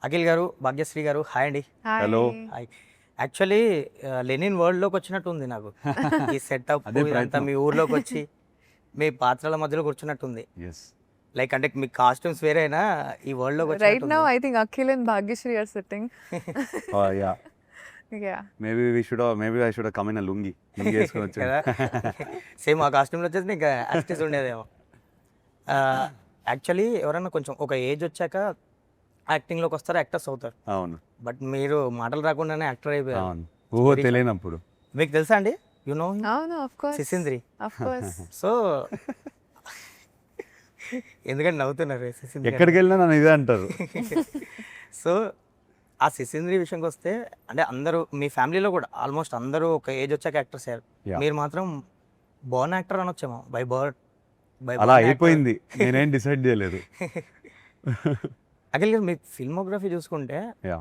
అఖిల్ గారు, భాగ్యశ్రీ గారు, హాయ్ అండి. హలో. హాయ్. యాక్చువల్లీ లెనిన్ వరల్డ్‌లోకి వచ్చినట్టు ఉంది నాకు. ఈ సెటప్ అదే ఇదంతా ప్రయత్నం. మీ ఊర్లోకి వచ్చి, మీ పాత్రల మధ్యలో కూర్చున్నట్టుంది. యెస్. లైక్ అంటే మీ కాస్ట్యూమ్స్ వేరైనా ఈ వరల్డ్‌లోకి Right వచ్చినట్టుంది. now, I think Akhil and Bhagyashree are sitting. Yeah. Yeah. Maybe I should have come in a lungi. Lungi వేసుకొని వచ్చాను. కదా సేమ్ ఆ కాస్ట్యూమ్లో వచ్చేసి ఇంకా యాక్టిస్ ఉండేదేమో. యాక్చువల్లీ ఎవరైనా కొంచెం ఒక ఏజ్ వచ్చాక యాక్టింగ్లోకి వస్తారు, యాక్టర్స్ అవుతారు. అవును. బట్ మీరు మాటలు రాకుండానే యాక్టర్ అయిపోయారు. అవును. ఊహ తెలియనప్పుడు. మీకు తెలుసా అండి? You know No, of course. సిసింద్రి. Of course. So ఎందుకంటే నవ్వుతున్నారు సిసింద్రి ఎక్కడికి వెళ్ళినా నన్ను ఇదే అంటారు. సో ఆ సిసింద్రి విషయంకి వస్తే అంటే అందరూ మీ ఫ్యామిలీలో కూడా ఆల్మోస్ట్ అందరూ ఒక ఏజ్ వచ్చాక యాక్టర్స్ అయ్యారు. Yeah. మీరు మాత్రం బోర్న్ యాక్టర్ అనొచ్చేమో బై బర్త్. అలా అయిపోయింది. నేనేం డిసైడ్ చేయలేదు. అఖిల్ గారు మీ ఫిల్మోగ్రఫీ చూసుకుంటే యా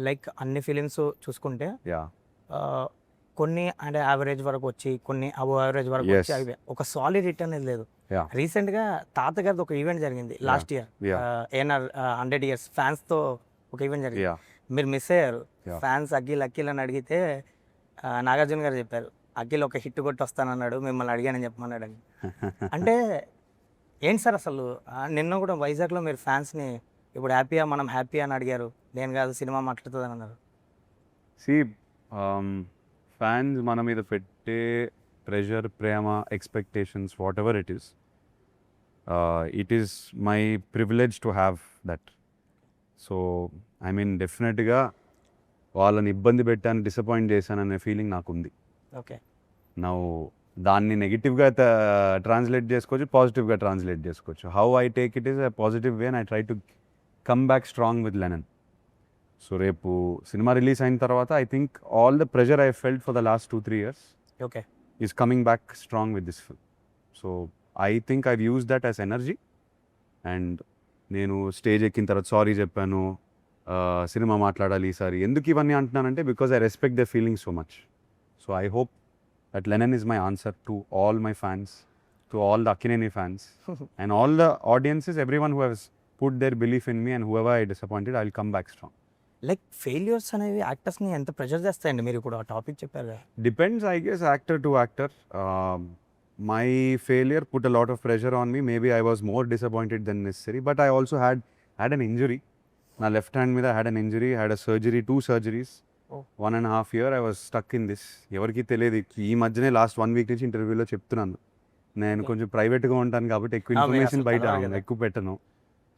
లైక్ అన్ని ఫిలిమ్స్ చూసుకుంటే యా కొన్ని అంటే యావరేజ్ వరకు వచ్చి కొన్ని అబవ్ యావరేజ్ వరకు Yes. వచ్చి అవి ఒక సాలిడ్ హిట్ అనేది లేదు. యా రీసెంట్ గా తాతగారిది ఒక ఈవెంట్ జరిగింది last year. Yeah. ANR 100 years fans తో ఒక ఈవెంట్ జరిగింది. యా మీరు మిస్ అయ్యారు. Yeah. ఫ్యాన్స్ అఖిల్ అని అడిగితే నాగార్జున గారు చెప్పారు అఖిల్ ఒక హిట్ కొట్టి వస్తానన్నాడు, మిమ్మల్ని అడిగానని చెప్పమన్నాడు అని. అంటే ఏంటి సార్ అసలు నిన్న కూడా వైజాగ్లో మీరు ఫ్యాన్స్ని ఇప్పుడు హ్యాపీయా మనం హ్యాపీ అని అడిగారు. నేను కాదు సినిమా మాట్లాడుతుంది అని అన్నారు. సి ఫ్యాన్స్ మన మీద పెట్టే pressure, Prema, expectations, what ever it is my privilege to have that. So I mean డెఫినెట్గా వాళ్ళని ఇబ్బంది పెట్టాను, డిసప్పాయింట్ చేశాననే ఫీలింగ్ నాకు ఉంది. ఓకే, నా దాన్ని నెగిటివ్గా ట్రాన్స్లేట్ చేసుకోవచ్చు, పాజిటివ్గా ట్రాన్స్లేట్ చేసుకోవచ్చు. How I take it is a positive way and I try to come back strong with Lennon. So రేపు సినిమా రిలీజ్ అయిన తర్వాత I think all the pressure I felt for the last 2-3 years okay, is coming back strong with this film. So I think I use that as energy. And నేను stage ఎక్కిన తర్వాత sorry చెప్పాను, cinema మాట్లాడాలి ఈసారి. ఎందుకు ఇవన్నీ అంటున్నానంటే because I respect the feeling so much. So I hope that Lennon is my answer to all my fans, to all the Akkineni fans, and all the audiences, everyone who has put their belief in me, and whoever I disappointed, I'll come back strong. Like failures అనేవి యాక్టర్స్ని ఎంత pressure చేస్తాయండి? మీరు ఇప్పుడు ఆ topic చెప్పారు కదా. Depends, I guess, actor to actor. My failure put a lot of pressure on me. Maybe I was more disappointed than necessary, but I also had an injury. My left hand మీద I had an injury, I had a surgery, 2 surgeries. Oh. 1.5 year I was stuck in this. ఎవరికి తెలియదు. ఈ మధ్యనే last 1 week నుంచి ఇంటర్వ్యూలో చెప్తున్నాను. నేను కొంచెం ప్రైవేట్గా ఉంటాను కాబట్టి ఎక్కువ మీరు ఇన్ఫర్మేషన్ అసలు బయట కలవరు కదా. ఎక్కువ పెట్టను.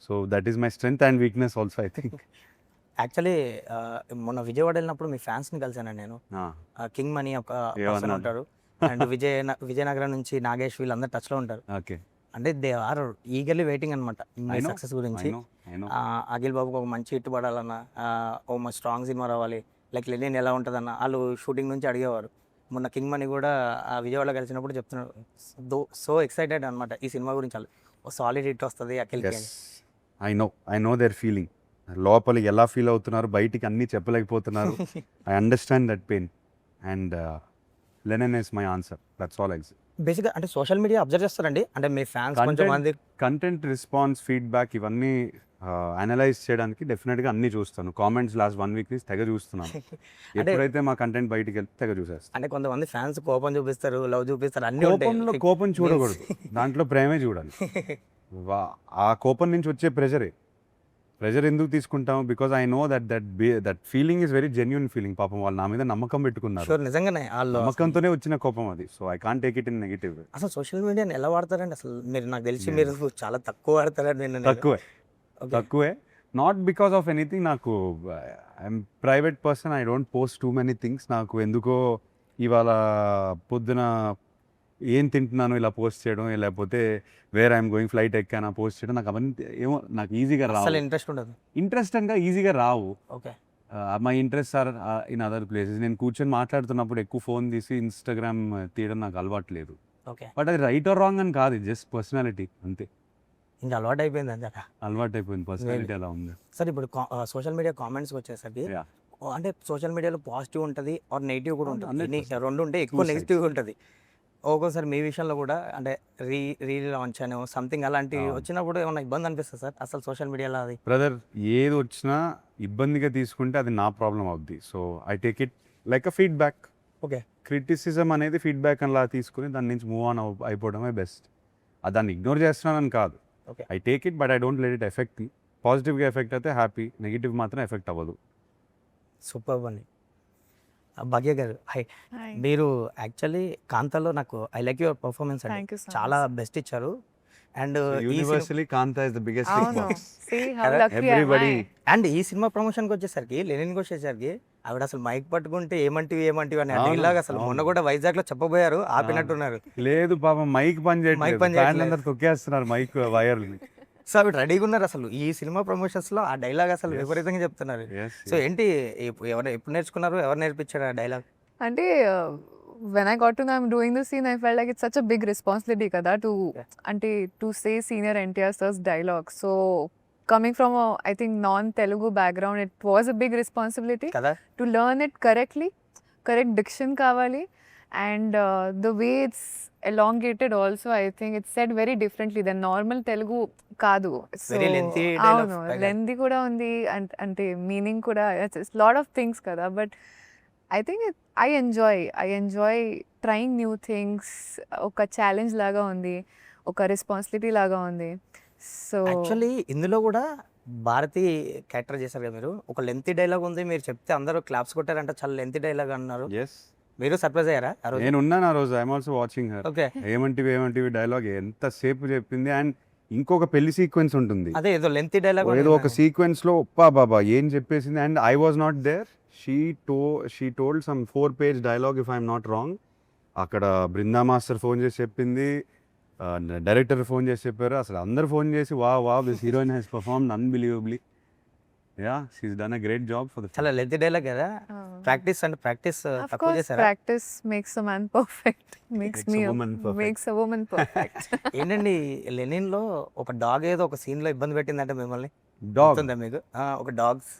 So that is my strength and weakness also I think. Actually మొన్న విజయవాడ వెళ్ళినప్పుడు మీ ఫ్యాన్స్ని కలిసానండి నేను. కింగ్ మనీ ఒక పర్సన్ ఏమన్నారు? ఉంటారు అండ్ విజయనగరం నుంచి నాగేష్ వీళ్ళందరూ టచ్లో ఉంటారు. ఓకే, అంటే దే ఆర్ ఈగర్లీ వెయిటింగ్ అనమాట మీ I know, సక్సెస్ గురించి. I know. అఖిల్ బాబుకి ఒక మంచి హిట్ పడాలన్నా, ఓ మంచి స్ట్రాంగ్ సినిమా రావాలి, లైక్ లెనిన్ ఎలా ఉంటుందన్న వాళ్ళు షూటింగ్ నుంచి అడిగేవారు. మొన్న కింగ్ మనీ కూడా విజయవాడలో కలిసినప్పుడు చెప్తున్నాడు సో ఎక్సైటెడ్ అనమాట ఈ సినిమా గురించి. వాళ్ళు ఓ సాలిడ్ హిట్ వస్తుంది అఖిల్కి అని. I know there feeling. లోపల ఎలా ఫీల్ అవుతున్నారు, బయటికి అన్నీ చెప్పలేకపోతున్నారు. I understand that pain and Lenin is my answer. That's all I say. బేసిక్గా అంటే సోషల్ మీడియా అబ్జర్వ్ చేస్తారండి, అంటే మీ ఫ్యాన్స్ కొంచెం మంది కంటెంట్ రెస్పాన్స్, ఫీడ్బ్యాక్ ఇవన్నీ అనలైజ్ చేయడానికి డెఫినెట్గా అన్నీ చూస్తాను. కామెంట్స్ లాస్ట్ 1 week నుంచి తెగ చూస్తున్నాను. ఎప్పుడైతే మా కంటెంట్ బయటికి వెళ్తే తెగ చూసేస్తాను. అంటే కొంతమంది ఫ్యాన్స్ కోపం చూపిస్తారు, లవ్ చూపిస్తారు, అన్ని ఉంటాయి. కోపంలో కోపం చూడకూడదు, దాంట్లో ప్రేమే చూడాలి. ఆ కోపం నుంచి వచ్చే ప్రెజర్ ఎందుకు తీసుకుంటాం? Because I know that feeling is very genuine feeling. పాపం వాళ్ళు నా మీద నమ్మకం పెట్టుకున్నారు. షూర్, నిజంగానే వాళ్ళు నమ్మకంతోనే వచ్చిన కోపం అది. So I can't take it in negative వే. అసలు సోషల్ మీడియాని ఎలా వాడతారండి అసలు? మీరు నాకు తెలిసి మీరు చాలా తక్కువ వాడతారని నేను తక్కువే. Not because of anything. నాకు I'm private person, I don't post too many things. నాకు ఎందుకో ఇవాళ పొద్దున ఏం తింటున్నాను ఇలా పోస్ట్ చేయడం, లేకపోతే వేర్ ఐఎమ్ గోయింగ్ ఫ్లైట్ ఎక్కాను పోస్ట్ చేయడం, నాకు అవన్నీ ఏమో నాకు ఈజీగా రావు. అసలు ఇంట్రెస్ట్ ఉండదు. ఇంట్రెస్టింగ్గా ఈజీగా రావు. Okay, my interest are in other places. నేను కూర్చొని మాట్లాడుతున్నప్పుడు ఎక్కువ ఫోన్ తీసి ఇన్స్టాగ్రామ్ తీయడం నాకు అలవాటు లేదు. ఓకే, బట్ అది రైట్ ఆర్ రాంగ్ అని కాదు, జస్ట్ పర్సనాలిటీ అంతే. ఇంకా అలవాటు అయిపోయింది అంతే. అలవాటు అయిపోయింది, పర్సనాలిటీ అలా ఉంది. సార్ ఇప్పుడు సోషల్ మీడియా కామెంట్స్కి వచ్చేసరికి Yeah. అంటే సోషల్ మీడియాలో పాజిటివ్ ఉంటుంది ఆర్ నెగిటివ్ కూడా ఉంటుంది. అవును, రెండు ఉంటే ఎక్కువ Two నెగిటివ్ ఉంటుంది. ఒక్కోసారి మీ విషయంలో కూడా అంటే రీ లాంచ్ అని సంథింగ్ అలాంటివి అవును. వచ్చినప్పుడు ఏమన్నా ఇబ్బంది అనిపిస్తుంది సార్ అసలు సోషల్ మీడియాలో అది? బ్రదర్, ఏది వచ్చినా ఇబ్బందిగా తీసుకుంటే అది నా ప్రాబ్లం అవుద్ది. So I take it like a feedback. Okay. Criticism అనేది ఫీడ్బ్యాక్ అలా తీసుకుని దాని నుంచి మూవ్ ఆన్ అయిపోవడమే బెస్ట్. దాన్ని ఇగ్నోర్ చేస్తున్నానని కాదు. Okay. I take it but I don't let it affect me. పాజిటివ్గా ఎఫెక్ట్ అయితే హ్యాపీ, నెగిటివ్ మాత్రం ఎఫెక్ట్ అవ్వదు. సూపర్ అండి. భాగ్య గారు హై. Hi. మీరు యాక్చువల్లీ కాంతాలో నాకు ఐ లైక్ యువర్ పర్ఫార్మెన్స్ అండి. Thank you so చాలా much. బెస్ట్ ఇచ్చారు. And universally Kanta is the biggest అవును. See how Correct. lucky am Everybody. I. And ఈ సినిమా ప్రమోషన్కి వచ్చేసరికి లెనిన్కి వచ్చేసరికి ఆవిడ అసలు మైక్ పట్టుకుంటే ఏమంటివి ఏమంటివి అని అవును, డైలాగ్ అసలు మొన్న అవును. కూడా వైజాగ్లో చెప్పబోయారు, ఆపినట్టున్నారు. లేదు పాపం, మైక్ పని చేయట్లేదు. మైక్ పని ఫ్యాన్లు చేయట్లేదు. అందరు తొక్కేస్తున్నారు మైక్ వైర్ని. సో ఆవిడ రెడీగా ఉన్నారు అసలు ఈ సినిమా ప్రమోషన్స్లో ఆ డైలాగ్ అసలు Yes. విపరీతంగా చెప్తున్నారు. Yes, సో ఏంటి ఎప్పుడు నేర్చుకున్నారు, ఎవరు నేర్పించారు ఆ డైలాగ్? అంటే when I got to know I'm doing the scene, I felt like it's such a big responsibility kada to Yeah. ante to say senior NTR sir's dialogue. So coming from a I think non-Telugu background, it was a big responsibility కదా. to learn it correctly, correct diction kavali, and the way it's elongated also, I think it's said very differently than normal Telugu kadu. So Very lengthy dialogues అవును, పైగా. lengthy కూడా ఉంది, అంటే meaning కూడా it's lot of things కదా. But I think I enjoy trying new things. ఒక challenge లాగా ఉంది, ఒక రెస్పాన్సిబిలిటీ లాగా ఉంది. సో యాక్చువల్లీ ఇందులో కూడా భారతి క్యారెక్టర్ చేశారు కదా మీరు. ఒక లెంతీ డైలాగ్ ఉంది, మీరు చెప్తే అందరూ క్లాప్స్ కొట్టారంట, చాలా లెంతీ డైలాగ్ అన్నారు. Yes. మీరు సర్ప్రైజ్ అయ్యారా ఆ రోజు? నేను ఉన్నాను ఆ రోజు. I'm also watching her. Okay. ఏమంటివి డైలాగ్ ఎంతసేపు చెప్పింది. అండ్ ఇంకొక పెళ్లి సీక్వెన్స్ ఉంటుంది, అదే ఏదో లెంతీ డైలాగ్ ఏదో ఒక సీక్వెన్స్ లో ఒప్పా బాబా ఏం చెప్పేసింది. And I was not there. She told some 4-page dialogue if I'm not wrong. అక్కడ బృందా మాస్టర్ ఫోన్ చేసి చెప్పింది, డైరెక్టర్ ఫోన్ చేసి చెప్పారు, అసలు అందరు ఫోన్ చేసి వా this heroine has performed unbelievably. Yeah, she's done a great job for the చాలా లెంతీ డైలాగ్ కదా. ప్రాక్టీస్ of తక్కువ course చేశారా? practice makes a man perfect. makes Makes me a woman perfect. makes a woman perfect. ఏంటండి Lenin లో ఒక dog ఏదో ఒక scene లో ఇబ్బంది పెట్టిందంటే మిమ్మల్ని, డాగ్ గుర్తుందా మీకు? ఒక డాగ్స్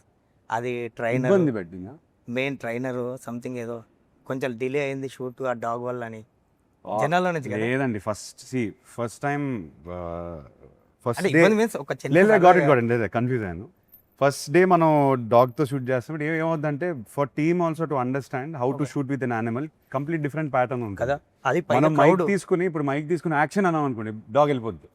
అది ట్రైనర్, ఇబ్బంది పెట్టిందా? మెయిన్ ట్రైనర్ సంథింగ్ ఏదో కొంచెం డిలే అయింది షూట్ ఆ డాగ్ వల్ల అని జనాల్లో నుంచి కదా. లేదండి, ఫస్ట్ టైం ఫస్ట్ అంటే డే ఇబ్బంది మీన్స్ ఒక చిన్న లేదు, సరదాగా- లేదు కన్ఫ్యూజ్ అయ్యాను. ఫస్ట్ డే మనం డాగ్తో షూట్ చేస్తాం. ఏమవుతుందంటే for team also to understand how to shoot with an animal, complete different pattern ఉంటుంది కదా. అది మనం క్రౌడ్ మైక్ తీసుకుని యాక్షన్ అన్నాం అనుకోండి, డాగ్ వెళ్ళిపోద్ది.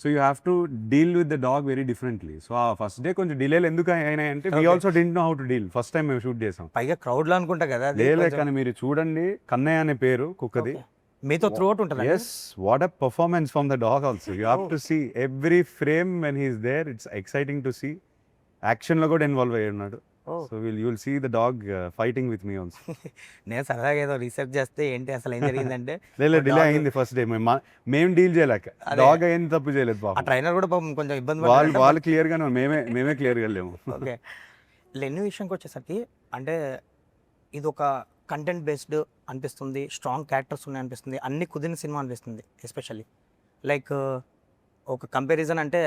So you have to deal with the dog very differently. So ఆ ఫస్ట్ డే కొంచెం డిలేలు ఎందుకు అయినాయంటే we Okay. Also didn't know how to deal. First time మేము షూట్ చేసాం. పైగా క్రౌడ్ లో అనుకుంటా కదా అది లేలే, కొంచెం. కానీ మీరు చూడండి, కన్నయ్య అనే పేరు కుక్కది. Okay. మీతో త్రూ అవుట్ ఉంటుంది. Yes, what a performance from the dog also. You have to see every frame when he's there. It's exciting to see. Action lo kuda involve అయ్యున్నాడు. So you'll see the dog fighting with me also. నేను సరదాగా ఏదో research చేస్తే ఏంటి అసలు ఏం జరిగిందంటే లేదు, delay dog- అయింది ఫస్ట్ డే. మేము డీల్ చేయలేక, అదే. డాగ్ ఏం తప్పు చేయలేదు ఆ పాపం. ట్రైనర్ కూడా పాపం కొంచెం ఇబ్బంది వాళ్ళు క్లియర్ గానే, మేమే క్లియర్ గా లేము. ఓకే. లెన్ని విషయంకి వచ్చేసరికి అంటే ఇది ఒక కంటెంట్ బేస్డ్ అనిపిస్తుంది, స్ట్రాంగ్ క్యారెక్టర్స్ ఉన్నాయి అనిపిస్తుంది, అన్ని కుదిరిన సినిమా అనిపిస్తుంది. ఎస్పెషల్లీ లైక్ ఒక కంపారిజన్ అంటే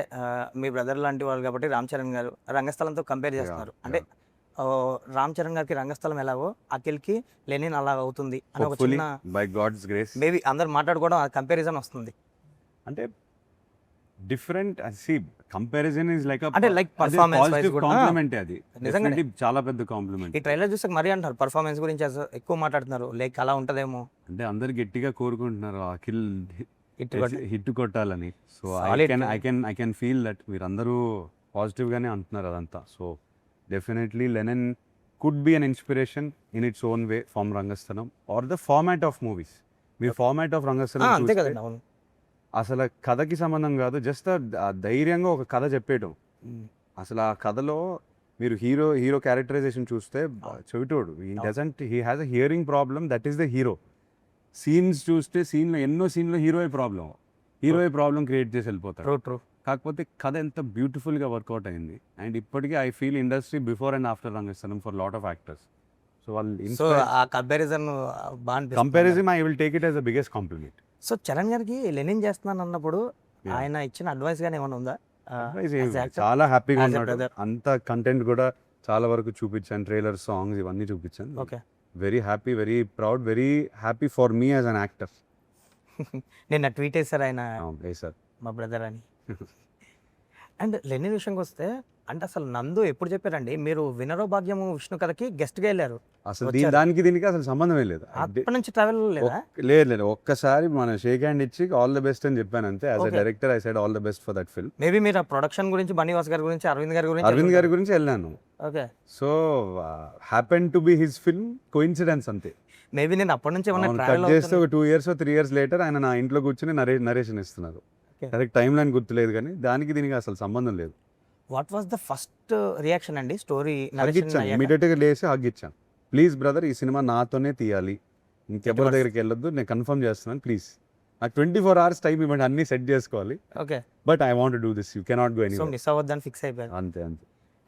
మీ బ్రదర్ లాంటి వాళ్ళు కాబట్టి రామ్ చరణ్ గారు రంగస్థలంతో కంపేర్ చేస్తున్నారు. అంటే రామ్ చరణ్ గారికి రంగస్థలం ఎలాగో అఖిల్కి లెనిన్ అలా అవుతుంది అని ఒక Hopefully, చిన్న by God's grace. మేబీ అందరు మాట్లాడుకోవడం ఆ కంపారిజన్ వస్తుంది. అంటే డిఫరెంట్ కంపారిజన్ ఇస్ లైక్ అంటే like performance wise కూడా. కాంప్లిమెంట్. అది నిజంగానే. Definitely చాలా పెద్ద కాంప్లిమెంట్. ఈ ట్రైలర్ చూసాక మరీ అంటారు పర్ఫార్మెన్స్ గురించి అసలు ఎక్కువ మాట్లాడుతున్నారు, లైక్ అలా ఉంటుందేమో అంటే అందరు గట్టిగా కోరుకుంటున్నారు అఖిల్ ఇటు హిట్ కొట్టాలని. So Solid I can feel that మీరందరూ పాజిటివ్ గానే అంటున్నారు అదంతా. So definitely Lenin could be an inspiration in its own way from Rangasthalam or the format of movies. మీరు ఫార్మాట్ ఆఫ్ రంగస్థలం అంతే చూస్తే కదండి. అవును. అసలు కథకి సంబంధం కాదు, జస్ట్ ధైర్యంగా ఒక కథ చెప్పేయటం. అసలు ఆ కథలో మీరు హీరో క్యారెక్టరైజేషన్ చూస్తే చెవిటోడు, he has a hearing problem, that is the hero. Scenes చూస్తే ఎన్నో సీన్లో హీరోయే ప్రాబ్లం క్రియేట్ చేసి వెళ్ళిపోతాడు. ట్రూ. కాకపోతే కథ ఎంత బ్యూటిఫుల్గా వర్కౌట్ అయింది. అండ్ ఇప్పటికీ I feel industry before and after Rangasthalam for lot of actors. So వాళ్ళు సో ఆ కంపారిజన్ బాగా comparison I will take it as the biggest compliment. So Charan గారికి లెనిన్ చేస్తున్నాను అన్నప్పుడు ఆయన ఇచ్చిన అడ్వైస్ గానీ ఏమైనా ఉందా? as a actor? చాలా హ్యాపీగా As a ఉన్నాడు. brother. అంత కంటెంట్ కూడా చాలా వరకు చూపించాను, ట్రైలర్, సాంగ్స్ ఇవన్నీ చూపించాను. Okay. Very happy, very proud, very happy for me as an actor. నిన్న ట్వీట్ వేశారు ఆయన సార్. మా బ్రదర్ అని. అండ్ లెనిన్ విషయంకి వస్తే అంటే అసలు నందు ఎప్పుడు చెప్పారండి మీరు వినరో భాగ్యము విష్ణు కథకి గెస్ట్గా వెళ్ళారు, అసలు వచ్చారు. దీనికి అసలు సంబంధమే లేదు. అప్పటి నుంచి ట్రావెల్ లేదా? లేదు, ఒక్కసారి మన షేక్ హ్యాండ్ ఇచ్చి ఆల్ ద బెస్ట్ అని చెప్పాను అంతే. As a Okay. Director I said all the best for that film. Maybe మీరు ఆ ప్రొడక్షన్ గురించి బన్నీవాస్ గారి గురించి అరవింద్ గారి గురించి వెళ్ళాను. Okay. So happen to be his film, coincidence అంతే. మేబీ నేను అప్పటి నుంచి ఏమన్నా కట్ ట్రావెల్ చేస్తే ఒక 2 years 3 years లేటర్ ఆయన నా ఇంట్లో కూర్చొని నరేషన్ ఇస్తున్నారు. Okay. కరెక్ట్ టైం లైన్ గుర్తులేదు కానీ దీనికి అసలు సంబంధం లేదు. What was the first reaction అండి స్టోరీ హగ్గిచ్చాను, ఇమీడియట్గా లేసి హగ్గిచ్చాను. ప్లీజ్ బ్రదర్, ఈ సినిమా నాతోనే తీయాలి, ఇంకెవరి దగ్గరికి వెళ్ళొద్దు, నేను కన్ఫర్మ్ చేస్తున్నాను ప్లీజ్. నాకు 24 hours టైం ఇవ్వండి, అన్నీ సెట్ చేసుకోవాలి. Okay. But I want do this, you cannot go any. So miss అవ్వద్దని ఫిక్స్ అయిపోయారు. అంతే.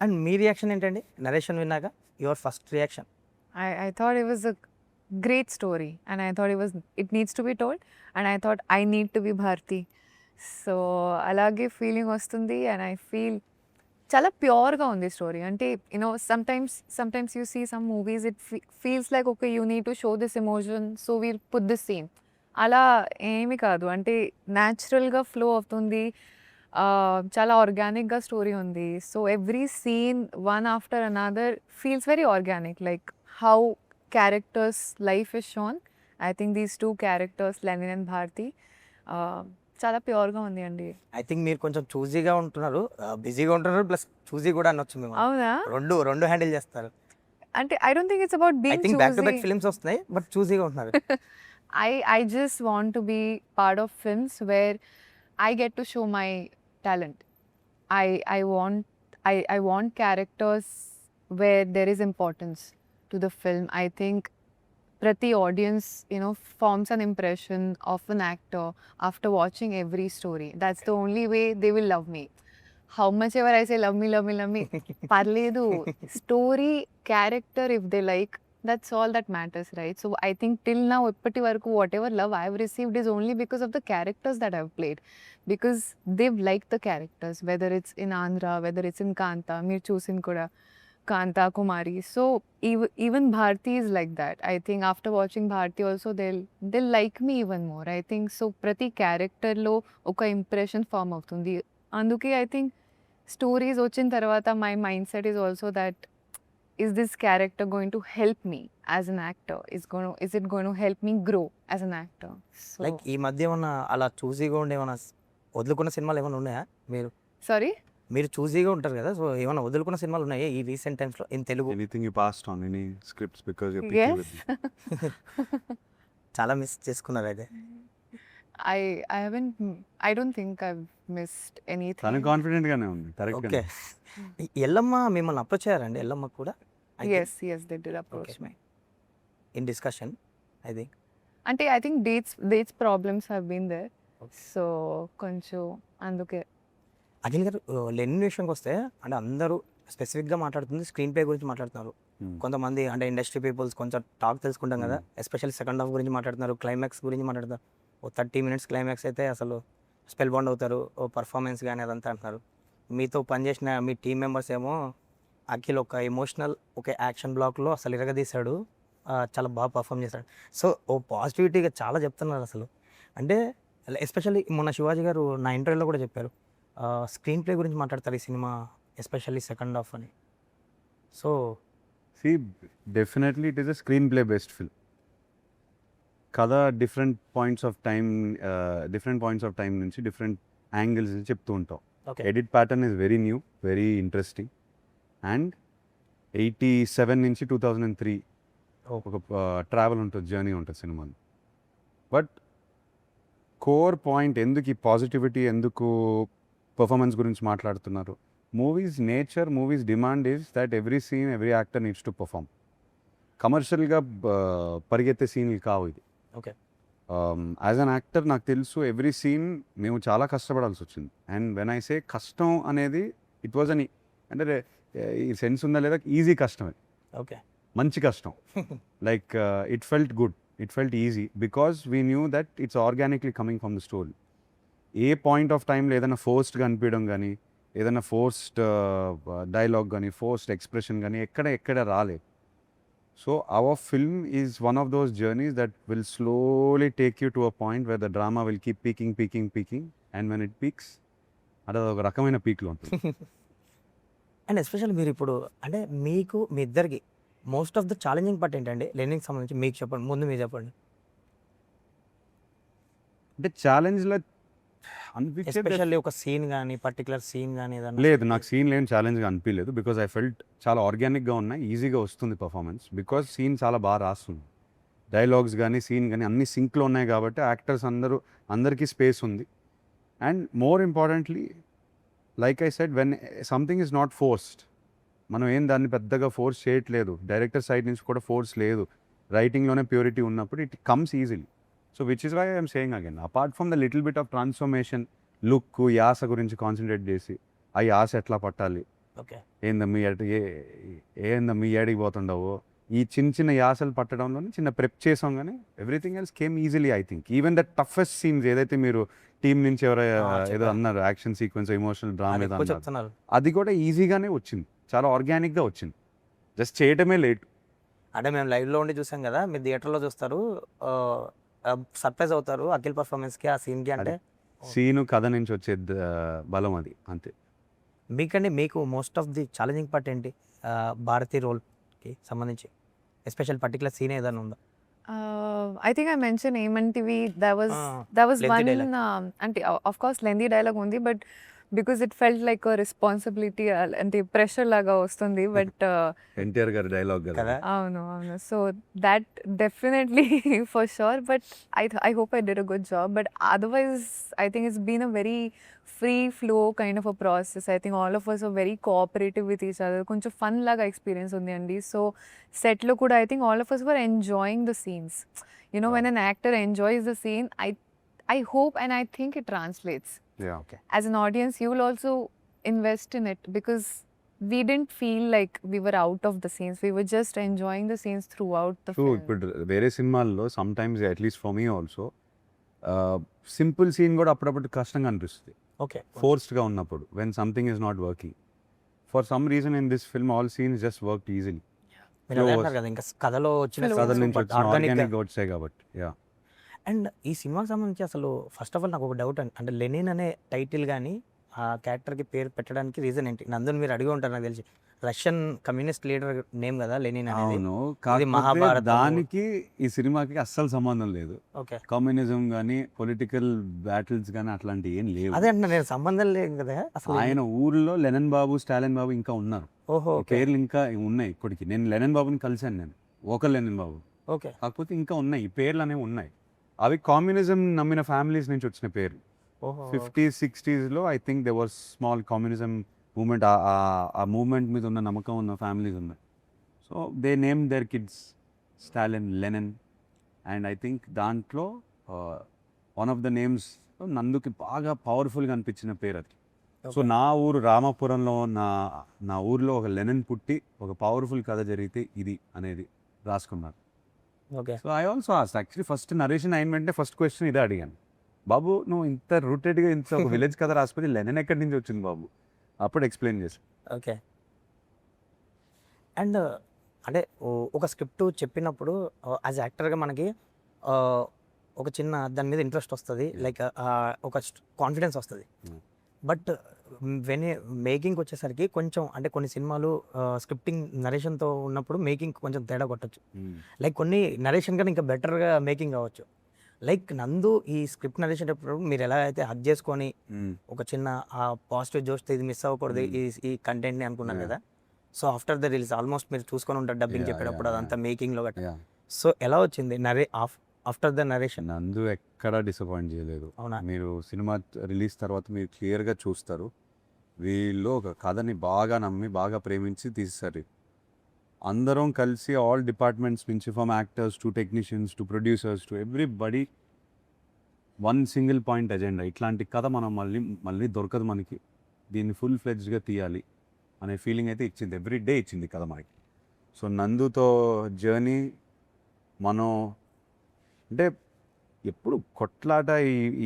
అండ్ మీ రియాక్షన్ ఏంటండి నరేషన్ విన్నాక? Your first reaction? I thought it was a great story, and I thought it needs to be told, and I thought I need to be Bharti. So అలాగే feeling వస్తుంది, and I feel చాలా ప్యూర్గా ఉంది story. అంటే you know sometimes you see some movies it feels like okay you need to show this emotion, so we'll put this scene. అలా ఏమి కాదు, అంటే న్యాచురల్గా ఫ్లో అవుతుంది. చాలా ఆర్గానిక్గా స్టోరీ ఉంది. So every scene one after another feels very organic, like how characters life is shown. I think these 2 characters, Lenin and Bharti, చాలా ప్యూర్గా ఉంది అండి. ఐ థింక్ మీరు కొంచెం చూజీగా ఉంటున్నారు, బిజీగా ఉంటున్నారు, ప్లస్ చూజీ కూడా అనొచ్చు మేము. అవునా? రెండు హ్యాండిల్ చేస్తారు. అంటే I don't think it's about I being think back to back choosy. Films వస్తున్నాయి, బట్ చూజీగా ఉంటున్నారు. I just want to be part of films where I get to show my talent. I want characters where there is importance to the film. I think prati audience, forms an impression of an actor after watching every story. That's the only way they will love me. How much ever I say love me, parledu. Story, character, if they like, that's all that matters, right? So I think till now, ippati varaku, whatever love I've received is only because of the characters that I've played. Because they've liked the characters, whether it's in Andhra, whether it's in Kanta, meer chusin kuda, Kanta, Kumari. So even Bharti is like that. I think after watching Bharti also, they'll like me even more. I think so. Prati character lo oka impression form avutundi. Anduke I think stories వచ్చిన తర్వాత my mindset is also that, is this character going to help me as an actor? Is it going to help me grow as an actor? So, like ఈ మధ్య ఏమన్నా అలా చూజీగా ఉండే ఏమన్నా వదులుకున్న సినిమాలు ఏమైనా ఉన్నాయా? sorry? మీరు చూజీగా ఉంటారు కదా, సో ఏమైనా వదులుకున్న సినిమాలు ఉన్నాయా ఈ రీసెంట్ టైమ్స్లో in Telugu? Anything you passed on, any scripts, because you Yes. చాలా మిస్ చేసుకున్నారు అయితే. I don't think I've missed anything. తను కాన్ఫిడెంట్ గానే ఉంది. కరెక్ట్. ఓకే. ఎల్లమ్మ మిమ్మల్ని అప్రోచ్ అయ్యారండి? ఎల్లమ్మ కూడా Yes, they did approach Okay. me. In discussion I think. అంటే I think dates problems have been there. Okay. So కొంచెం అందుకే. అఖిల్ గారు, లెనిన్ విషయంకి వస్తే అంటే అందరూ స్పెసిఫిక్గా మాట్లాడుతుంది స్క్రీన్ ప్లే గురించి మాట్లాడుతున్నారు. కొంతమంది అంటే ఇండస్ట్రీ పీపుల్స్ కొంచెం టాక్ తెలుసుకుంటాం కదా, ఎస్పెషల్లీ సెకండ్ హాఫ్ గురించి మాట్లాడుతున్నారు, క్లైమాక్స్ గురించి మాట్లాడుతున్నారు. ఓ 30 minutes క్లైమాక్స్ అయితే అసలు స్పెల్ బాండ్ అవుతారు, ఓ పర్ఫార్మెన్స్ కానీ అదంతా అంటున్నారు. మీతో పనిచేసిన మీ టీం మెంబర్స్ ఏమో అఖిల్ ఒక ఎమోషనల్ ఒక యాక్షన్ బ్లాక్లో అసలు ఇరగదీశాడు, చాలా బాగా పర్ఫామ్ చేశాడు. సో ఓ పాజిటివిటీగా చాలా చెప్తున్నారు అసలు. అంటే ఎస్పెషల్లీ మొన్న శివాజీ గారు నా ఇంటర్వ్యూలో కూడా చెప్పారు, స్క్రీన్ ప్లే గురించి మాట్లాడతారు ఈ సినిమా, ఎస్పెషల్లీ సెకండ్ హాఫ్ అని. So See, definitely it is a screenplay based film. కథ different points of time నుంచి different angles నుంచి చెప్తూ ఉంటాం. Okay. Edit pattern is very new, very interesting. And 87 నుంచి 2003 ఒక ట్రావెల్ ఉంటుంది, జర్నీ ఉంటుంది సినిమాలో. బట్ కోర్ పాయింట్ ఎందుకు ఈ పాజిటివిటీ, ఎందుకు పర్ఫార్మెన్స్ గురించి మాట్లాడుతున్నారు? Movies nature, movies demand is that every scene, every actor needs to perform. కమర్షియల్గా పరిగెత్తే సీన్లు కావు ఇది. ఓకే. యాజ్ అన్ యాక్టర్ నాకు తెలుసు ఎవ్రీ సీన్ మేము చాలా కష్టపడాల్సి వచ్చింది. అండ్ వెన్ ఐ సే కష్టం అనేది ఇట్ వాజ్ అని అంటే ఈ సెన్స్ ఉందా లేదా, ఈజీ కష్టమే, ఓకే. మంచి కష్టం. Like it felt good, it felt easy because we knew that it's organically coming from the story. A point of టైంలో ఏదైనా ఫోర్స్డ్గా అనిపించడం కానీ, ఏదైనా ఫోర్స్డ్ డైలాగ్ కానీ, ఫోర్స్డ్ ఎక్స్ప్రెషన్ కానీ ఎక్కడ రాలేదు. So our film is one of those journeys that will slowly take you to a point where the drama will keep peaking, and when it peaks, అది ఒక రకమైన పీక్లో ఉంటుంది. అండ్ ఎస్పెషల్లీ మీరు ఇప్పుడు అంటే మీకు మీ ఇద్దరికి most of the challenging part ఏంటండి లెర్నింగ్ సంబంధించి మీకు చెప్పండి, ముందు మీరు చెప్పండి. అంటే ఛాలెంజ్లో అనిపించేది ఎస్పెషల్లీ ఒక సీన్ కానీ పర్టికులర్ సీన్ కానీ ఏదన్నా లేదు, నాకు సీన్ లేని ఛాలెంజ్గా అనిపించలేదు. బికాజ్ ఐ ఫెల్ట్ చాలా ఆర్గానిక్గా ఉన్నాయి, ఈజీగా వస్తుంది పర్ఫార్మెన్స్. బికాజ్ సీన్ చాలా బాగా రాస్తుంది, డైలాగ్స్ కానీ సీన్ కానీ అన్ని సింక్లో ఉన్నాయి కాబట్టి యాక్టర్స్ అందరికీ స్పేస్ ఉంది. And more importantly, like I said, when something is not forced, మనం ఏం దాన్ని పెద్దగా ఫోర్స్ చేయట్లేదు, డైరెక్టర్ సైడ్ నుంచి కూడా ఫోర్స్ లేదు, రైటింగ్లోనే ప్యూరిటీ ఉన్నప్పుడు it comes easily. So which is why I'm saying again, apart from the little bit of transformation, look, యాస గురించి కాన్సన్ట్రేట్ చేసి ఆ యాస ఎట్లా పట్టాలి, ఓకే ఏందమ్మీ ఏడికి పోతుండవో, ఈ చిన్న యాసలు పట్టడంలోనే చిన్న ప్రెప్ చేసాం. కానీ everything else came easily. I think even the toughest scenes ఏదైతే మీరు టీం నుంచి ఏదో చెప్పారు. అన్నారు, యాక్షన్ సీక్వెన్స్, ఎమోషనల్ డ్రామా ఏదో అన్నారు, చెప్తున్నారు. అది కూడా ఈజీగానే వచ్చింది, చాలా ఆర్గానిక్గా వచ్చింది, జస్ట్ చేయటమే లేట్. అంటే మేము లైవ్లో ఉండి చూసాం కదా, మీరు థియేటర్లో చూస్తారు, సర్ప్రైజ్ అవుతారు అఖిల్ పర్ఫార్మెన్స్కి, ఆ సీన్కి. అంటే సీను కథ నుంచి వచ్చే బలం అది, అంతే. మీకంటే మీకు most of the challenging part ఏంటి భారతి రోల్కి సంబంధించి, ఎస్పెషల్ పర్టికులర్ సీన్ ఏదైనా ఉందా? I think I mentioned ఏమంటివి, that was lengthy one dialogue. అంటే of course lengthy dialogue ఉంది, but because it felt like a responsibility, అంటే ప్రెషర్ లాగా వస్తుంది, బట్ ఎన్టీఆర్ గారి డైలాగ్ కదా. అవును. So that definitely for sure, but I hope I did a good job, but otherwise I think it's been a very free flow kind of a process. I think all of us are very cooperative with each other. కొంచెం fun లాగా experience ఉంది అండి. So సెట్లో కూడా I think all of us were enjoying the scenes. You know, when an actor enjoys the scene, I hope and I think it translates. Okay. As an audience, you will also invest in it, because we didn't feel like we were out of the scenes. We were just enjoying the scenes throughout the true. film. ఇప్పుడు వేరే సినిమాల్లో some times, at least for me also, simple scene కూడా అప్పుడప్పుడు కష్టంగా అనిపిస్తుంది okay. ఫోర్స్డ్గా ఉన్నప్పుడు, when something is not working. For some reason in this film all scenes just worked easily. మీరు అదే అంటారు కదా, ఇంకా కథలో వచ్చిన Flow. కథ నుంచి వచ్చిన ఆర్గానిక్. ఆర్గానిక్గా వచ్చాయి కాబట్టి. యా, అండ్ ఈ సినిమాకి సంబంధించి అసలు ఫస్ట్ ఆఫ్ ఆల్ నాకు ఒక డౌట్ అండి, అంటే లెనిన్ అనే టైటిల్ కానీ ఆ క్యారెక్టర్కి పేరు పెట్టడానికి రీజన్ ఏంటి? నందుని మీరు అడిగి ఉంటారు నాకు తెలిసి, రష్యన్ కమ్యూనిస్ట్ లీడర్ నేమ్ కదా లెనిన్ అనేది. అవును. కాకపోతే మహాభారతం. దానికి ఈ సినిమాకి అస్సలు సంబంధం లేదు. ఓకే. కమ్యూనిజం కానీ పొలిటికల్ బ్యాటిల్స్ కానీ అట్లాంటివి ఏం లేవు. అదే అంటే నేను సంబంధం లేదు కదా అసలు. ఆయన ఊర్లో లెనిన్ బాబు, స్టాలిన్ బాబు ఇంకా ఉన్నారు. ఓహో. ఈ పేర్లు ఇంకా ఉన్నాయి ఇప్పటికి. నేను లెనిన్ బాబుని కలిశాను, నేను ఒక లెనిన్ బాబు. ఓకే. కాకపోతే ఇంకా ఉన్నాయి, ఈ పేర్లు అనేవి ఉన్నాయి. అవి కమ్యూనిజం నమ్మిన ఫ్యామిలీస్ నుంచి వచ్చిన పేర్లు. ఓహో. 50s 60sలో I think they was small communism moment. ఆ మూమెంట్ మీద ఉన్న నమ్మకం ఉన్న ఫ్యామిలీస్ ఉన్నాయి. So they name their kids Stalin, Lenin. And I think దాంట్లో వన్ ఆఫ్ ద నేమ్స్ నందుకి బాగా పవర్ఫుల్గా అనిపించిన పేరు అది. సో నా ఊరు రామాపురంలో నా ఊర్లో ఒక లెనిన్ పుట్టి ఒక పవర్ఫుల్ కథ జరిగితే ఇది అనేది రాసుకున్నారు. Okay. So I also asked, actually first narration అయిన వెంటనే ఫస్ట్ క్వశ్చన్ ఇదే అడిగాను, బాబు నువ్వు ఇంత రూటెడ్గా ఇంత ఒక విలేజ్ కథ రాసిపోతే లెనిన్ ఎక్కడి నుంచి వచ్చింది బాబు? అప్పుడు ఎక్స్ప్లెయిన్ చేశాను. ఓకే. అండ్ అంటే ఒక స్క్రిప్ట్ చెప్పినప్పుడు యాజ్ యాక్టర్గా మనకి ఒక చిన్న దాని మీద ఇంట్రెస్ట్ వస్తుంది, లైక్ ఒక కాన్ఫిడెన్స్ వస్తుంది. బట్ వెన్ మేకింగ్కి వచ్చేసరికి కొంచెం అంటే కొన్ని సినిమాలు స్క్రిప్టింగ్ నరేషన్తో ఉన్నప్పుడు మేకింగ్ కొంచెం తేడా కొట్టచ్చు. లైక్ కొన్ని నరేషన్ కన్నా ఇంకా బెటర్గా మేకింగ్ కావచ్చు. లైక్ నందు ఈ స్క్రిప్ట్ నరేషన్ అప్పుడు మీరు ఎలా అయితే హక్ చేసుకొని ఒక చిన్న పాజిటివ్ జోష్తో ఇది మిస్ అవ్వకూడదు ఈ కంటెంట్ని అనుకున్నారు కదా. So after the release almost మీరు చూసుకొని ఉంటారు డబ్బింగ్ చెప్పేటప్పుడు అదంతా మేకింగ్లో గట్రా. సో ఎలా వచ్చింది ఆఫ్టర్ ద నరేషన్? నందు ఎక్కడా డిసప్పాయింట్ చేయలేదు. అవునా? మీరు సినిమా రిలీజ్ తర్వాత మీరు క్లియర్గా చూస్తారు, వీళ్ళు ఒక కథని బాగా నమ్మి బాగా ప్రేమించి తీసేశారు. అందరం కలిసి ఆల్ డిపార్ట్మెంట్స్ నుంచి, from actors to technicians to producers to everybody, one single point agenda, ఇట్లాంటి కథ మనం మళ్ళీ దొరకదు మనకి, దీన్ని ఫుల్ ఫ్లెడ్జ్గా తీయాలి అనే ఫీలింగ్ అయితే ఇచ్చింది. ఎవ్రీ డే ఇచ్చింది కథ మనకి. సో నందుతో జర్నీ మనం అంటే ఎప్పుడు కొట్లాట,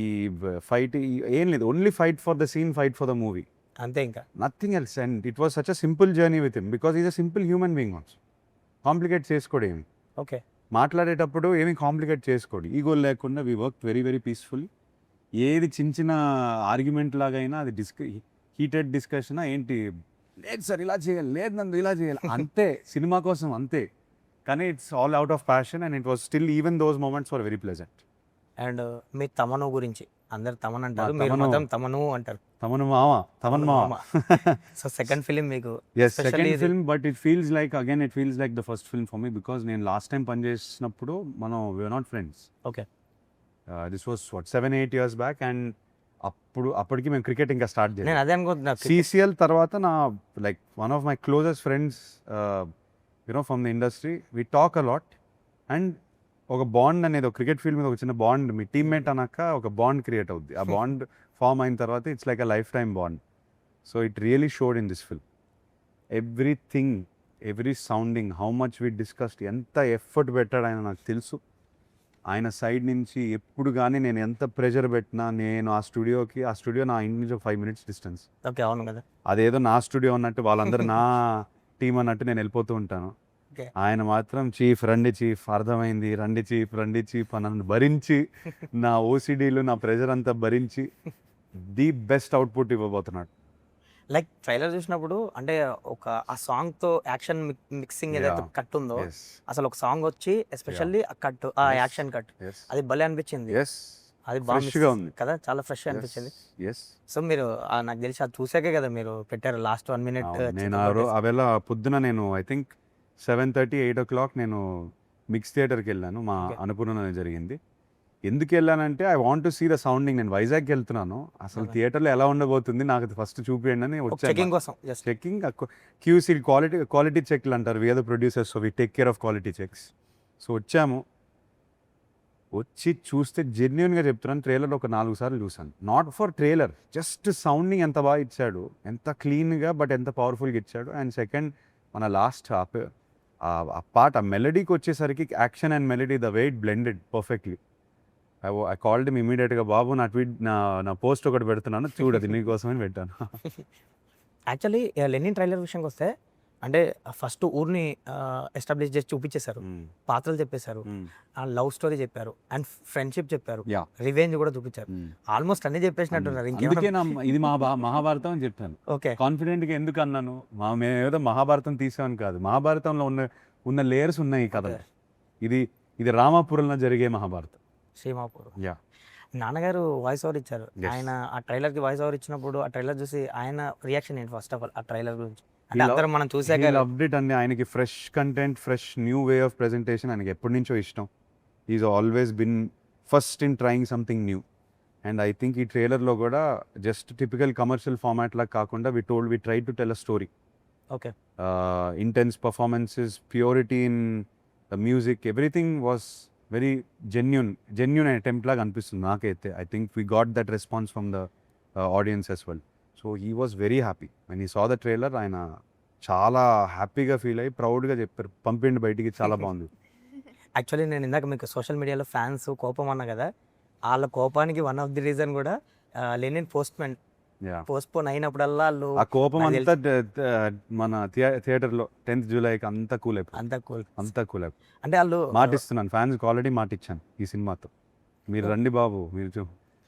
ఈ ఫైట్ ఏం లేదు, only fight for the scene, fight for the movie, అంతే ఇంకా nothing else. And it was such a simple journey with him because is a simple human being also. Complicate చేసుకోడు ఏమి, ఓకే. మాట్లాడేటప్పుడు ఏమి కాంప్లికేట్ చేసుకోడు, ఈగో లేకుండా we work very very peaceful. ఏది చిన్న చిన్న ఆర్గ్యుమెంట్ లాగైనా అది హీటెడ్ డిస్కషన్ ఏంటి, లేదు సార్ ఇలా చేయాలి, లేదు నందు ఇలా చేయాలి, అంతే సినిమా కోసం అంతే. కానీ it's all out of passion and it was still even those moments for very pleasant. And మీ తమను గురించి అందరు తమన్ అంటారు, మా మీరు తమను. మాత్రం తమను అంటారు. తమన్ మామ. సో సెకండ్ ఫిలిం మీకు Yes, especially second ఇది- film, but it feels like the first film for me because నేను లాస్ట్ టైం పనిచేసినప్పుడు మనం we were not friends. Okay. This was 7-8 years back and అప్పటికి మేము క్రికెట్ ఇంకా స్టార్ట్ నేను చేయాలి. అదే అనుకుంటున్నా. CCL తర్వాత నా like one of my closest friends from the industry, we talk a lot and ఒక బాండ్ అనేది, ఒక క్రికెట్ ఫీల్డ్ మీద ఒక చిన్న బాండ్, మీ టీమ్మేట్ అన్నాక ఒక బాండ్ క్రియేట్ అవుద్ది. ఆ బాండ్ ఫామ్ అయిన తర్వాత it's like a life time bond. So it really showed in this film. Everything, every sounding, how much we discussed, ఎంత ఎఫర్ట్ పెట్టాడు ఆయన నాకు తెలుసు. ఆయన సైడ్ నుంచి ఎప్పుడు కానీ నేను ఎంత ప్రెషర్ పెట్టినా, నేను ఆ స్టూడియో నా ఇంటి నుంచి 5 minutes డిస్టెన్స్, ఓకే, అవును కదా. అదేదో నా స్టూడియో అన్నట్టు, వాళ్ళందరూ నా టీం అన్నట్టు నేను వెళ్ళిపోతూ ఉంటాను. Okay. ఆయన మాత్రం రండి చీఫ్, అర్థమైంది, రండి చీఫ్ నన్ను భరించి, నా ఓసిడీలు, నా ప్రెషర్ అంతా భరించి ది బెస్ట్ అవుట్పుట్ ఇవ్వబోతున్నాడు. లైక్ ట్రైలర్ చూసినప్పుడు అంటే ఒక ఆ సాంగ్ తో యాక్షన్ మిక్సింగ్ ఏదైతే Yeah. కట్ ఉందో, Yes. అసలు ఒక సాంగ్ వచ్చి ఎస్పెషల్లీ ఆ కట్, ఆ Yes. Action cut, Yes. అది భలే అనిపించింది. Yes. అది బాగా Fresh గా ఉంది. కదా, చాలా ఫ్రెష్ అనిపించింది. Yes. సో మీరు నాకు తెలిసి అది చూసాకే కదా మీరు పెట్టారు లాస్ట్ 1 minute. అవును, నేను అవేళ పొద్దున నేను ఐ థింక్ 7:30, 8 o'clock నేను మిక్స్ థియేటర్కి వెళ్ళాను. మా Okay. అనుపూర్ణ జరిగింది. ఎందుకు వెళ్ళానంటే I want to see the sounding. నేను వైజాగ్కి వెళ్తున్నాను, అసలు Okay. థియేటర్లో ఎలా ఉండబోతుంది నాకు ఫస్ట్ చూపించండి అని వచ్చాను. చెకింగ్ కోసం జస్ట్. చెకింగ్, క్యూసీ క్వాలిటీ చెక్లు అంటారు, we are the producers, so we take care of quality checks. So వచ్చాము, వచ్చి చూస్తే జెన్యున్గా చెప్తున్నాను, ట్రైలర్ ఒక 4 సార్లు చూసాను. Not for trailer, just sounding ఎంత బాగా ఇచ్చాడు, ఎంత క్లీన్గా బట్ ఎంత పవర్ఫుల్గా ఇచ్చాడు. అండ్ సెకండ్, మన లాస్ట్ ఆ పాట, ఆ మెలడీకి వచ్చేసరికి action and melody, the way it blended perfectly. I called him ఇమీడియట్గా, బాబు నా ట్వీట్, నా పోస్ట్ ఒకటి పెడుతున్నాను చూడదు, నీకోసమని పెట్టాను. యాక్చువల్లీ లెనిన్ ట్రైలర్ విషయంకి వస్తే, అంటే ఫస్ట్ ఊరిని ఎస్టాబ్లిష్ చేసి చూపించేశారు, పాత్రలు చెప్పేశారు, లవ్ స్టోరీ చెప్పారు, అండ్ ఫ్రెండ్షిప్ చెప్పారు, Yeah. రివెంజ్ కూడా చూపించారు. ఆల్మోస్ట్ అన్ని చెప్పేసినట్టున్నారు. అందుకే ఇంకేమైనా? ఇది మహాభారతం అని చెప్పాను. ఓకే. కాన్ఫిడెంట్గా ఎందుకు అన్నాను, మేము ఏదో మహాభారతం తీసామని కాదు, మహాభారతంలో ఉన్న లేయర్స్ ఉన్నాయి ఈ కథలో. ఇది రామాపురంలో జరిగే మహాభారతం. శ్రీమాపూర్. యా. నాన్నగారు వాయిస్ ఓవర్ ఇచ్చారు. Yes. ఆయన ఆ ట్రైలర్కి వాయిస్ ఓవర్ ఇచ్చినప్పుడు ఆ ట్రైలర్ చూసి ఆయన రియాక్షన్ ఏంటి ఫస్ట్ ఆఫ్ ఆల్ ఆ ట్రైలర్ గురించి? అంటే అందరం మనం చూసాక లవ్డ్ ఇట్ అండి. ఆయనకి fresh content, fresh new way of presentation ఆయనకి ఎప్పటి నుంచో ఇష్టం. Is always been first in trying something new. And I think ఈ ట్రైలర్లో కూడా జస్ట్ టిపికల్ కమర్షియల్ ఫార్మాట్ లాగా కాకుండా we try to tell a story. Okay. Intense performances, purity in the music, everything was very genuine attempt లాగా అనిపిస్తుంది నాకైతే. I think we got that response from the audience as well. So he was very happy when he saw the trailer. ఆయన చాలా హ్యాపీగా feel అయ్యి ప్రౌడ్గా చెప్పారు, పంపిండి బయటికి, చాలా బాగుంది. యాక్చువల్లీ నేను ఇందాక మీకు సోషల్ మీడియాలో ఫ్యాన్స్ కోపం అన్నా కదా, వాళ్ళ కోపానికి వన్ ఆఫ్ ది రీజన్ కూడా లెనిన్ పోస్ట్పోన్ అయినప్పుడల్లా వాళ్ళు ఆ కోపం నాకు అంతా మన థియేటర్లో 10th Julyకి అంతా కూల్ అయిపోయింది. అంతా కూల్. కూల్ అయిపోయింది. అంటే వాళ్ళు మాటిస్తున్నాను ఫ్యాన్స్కి, ఆల్రెడీ మాటిచ్చాను ఈ సినిమాతో, మీరు రండి బాబు, మీరు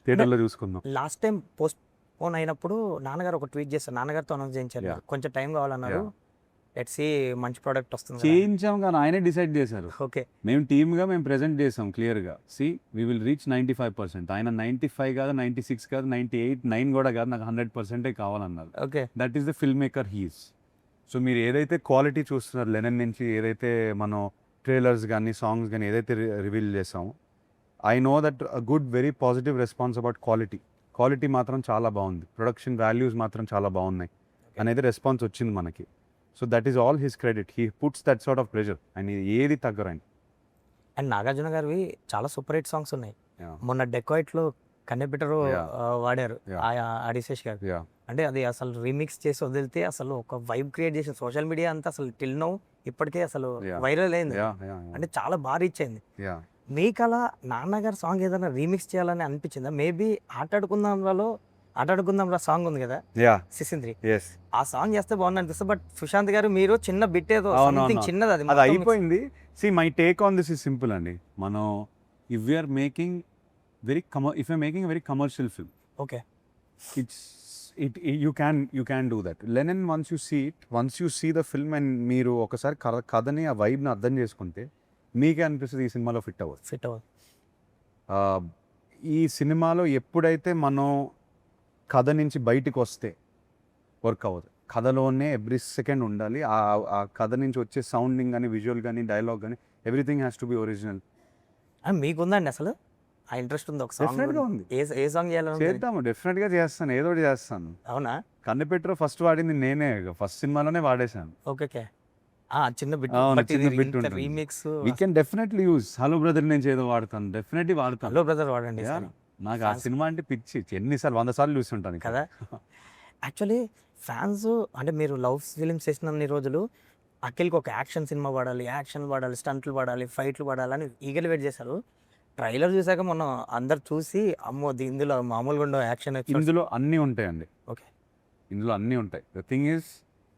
థియేటర్లో చూసుకుందాం. లాస్ట్ టైం పోస్ట్పోన్ అయినప్పుడు నాన్నగారు ఒక ట్వీట్ చేస్తారు, నాన్నగారితో అనౌన్స్ చేయించారు, Yeah. కొంచెం టైం కావాలన్నారు, లెట్స్ సీ మంచి ప్రోడక్ట్ వస్తుంది కదా. చేయించాం కానీ ఆయనే డిసైడ్ చేశారు. ఓకే. మేము టీమ్గా మేము ప్రెజెంట్ చేసాం క్లియర్గా, సి వీ విల్ రీచ్ 95%. ఆయన 95 కాదు, 96 కాదు, 98, 9 కూడా కాదు, నాకు 100% కావాలన్నారు. Okay. That is the film maker he's. So మీరు ఏదైతే క్వాలిటీ చూస్తున్నారు లెనిన్ నుంచి, ఏదైతే మనం ట్రైలర్స్ కానీ సాంగ్స్ కానీ ఏదైతే రివీల్ చేసామో, I know that a good very positive response about quality మాత్రం చాలా బాగుంది, ప్రొడక్షన్ వాల్యూస్ మాత్రం చాలా బాగున్నాయి అనేది రెస్పాన్స్ వచ్చింది మనకి. So that is all his credit. He puts that sort of pressure. ఆయన ఏది తగ్గరండి. అండ్ నాగార్జున గారివి చాలా సూపర్ హిట్ సాంగ్స్ ఉన్నాయి. Yeah. మొన్న డెకాయిట్లో కన్నెపిటరు Yeah. వాడారు Yeah. ఆడిశేష్ గారు. యా. అంటే అది అసలు రీమిక్స్ చేసి వదిలితే అసలు ఒక వైబ్ క్రియేట్ చేసిన సోషల్ మీడియా అంతా అసలు టిల్ నౌ ఇప్పటికే అసలు Yeah. వైరల్ అయింది. యా. అంటే చాలా బాగా రీచ్ అయింది. యా. మీకు అలా నాన్నగారు సాంగ్ ఏదైనా రీమిక్స్ చేయాలని అనిపించిందా? మేబీ ఆటాడుకుందాంలో ఆటాడుకుందాం రా సాంగ్ ఉంది కదా యా సిసింద్రి, ఎస్ ఆ సాంగ్ చేస్తే బాగుంది అనిపిస్తుంది. బట్ సుశాంత్ గారు మీరు చిన్న బిట్ ఏదో అవును, something అవును. చిన్నది అది అది మొత్తం అయిపోయింది. See my take on this is simple అండి. మనం if we're making if you're making very commercial film, okay it's you can do that. Lenin, once you see the film and మీరు ఒకసారి కథని ఆ వైబ్ని అర్థం చేసుకుంటే మీకే అనిపిస్తుంది ఈ సినిమాలో ఫిట్ అవ్వదు. ఫిట్ అవ్వదు. ఈ సినిమాలో ఎప్పుడైతే మనం కథ నుంచి బయటికి వస్తే వర్క్ అవ్వదు. కథలోనే ఎవ్రీ సెకండ్ ఉండాలి. ఆ కథ నుంచి వచ్చే సౌండింగ్ కానీ విజువల్ కానీ డైలాగ్ కానీ everything has to be original. మీకుందండి అసలు ఆ ఇంట్రెస్ట్ ఉంది ఒక Definitely గా సాంగ్? ఉంది. ఏ సాంగ్ చేయాలని? చేద్దాము, డెఫినెట్గా చేస్తాను, ఏదో ఒకటి చేస్తాను. అవునా? కన్నెపెట్రో ఫస్ట్ వాడింది నేనే, ఫస్ట్ సినిమాలోనే వాడేశాను. Okay okay. చిన్న బిట్, అవును, బట్ చిన్న bit ఉంటుంది. Remix. We can definitely use. Hello Brother నుంచి ఏదో వాడతాను, డెఫినెట్లీ వాడతాను. హలో బ్రదర్ వాడండి Yeah. ఈసారి. నాకు ఆ సినిమా అంటే పిచ్చి, ఎన్నిసార్లు 100 సార్లు చూస్తుంటాను కదా. యాక్చువల్లీ ఫ్యాన్స్ అంటే మీరు లవ్ ఫిలిమ్స్ చేసినన్ని రోజులు అఖిల్కి ఒక యాక్షన్ సినిమా పడాలి, యాక్షన్ పడాలి, స్టంట్లు పడాలి, ఫైట్లు పడాలి అని ఈగలు వెయిట్ చేశారు. ట్రైలర్ చూసాక మొన్న అందరు చూసి అమ్మో ఇందులో మామూలుగా ఉండవు యాక్షన్. ఇందులో అన్నీ ఉంటాయండి. ఓకే. ఇందులో అన్నీ ఉంటాయి. ద థింగ్ ఈజ్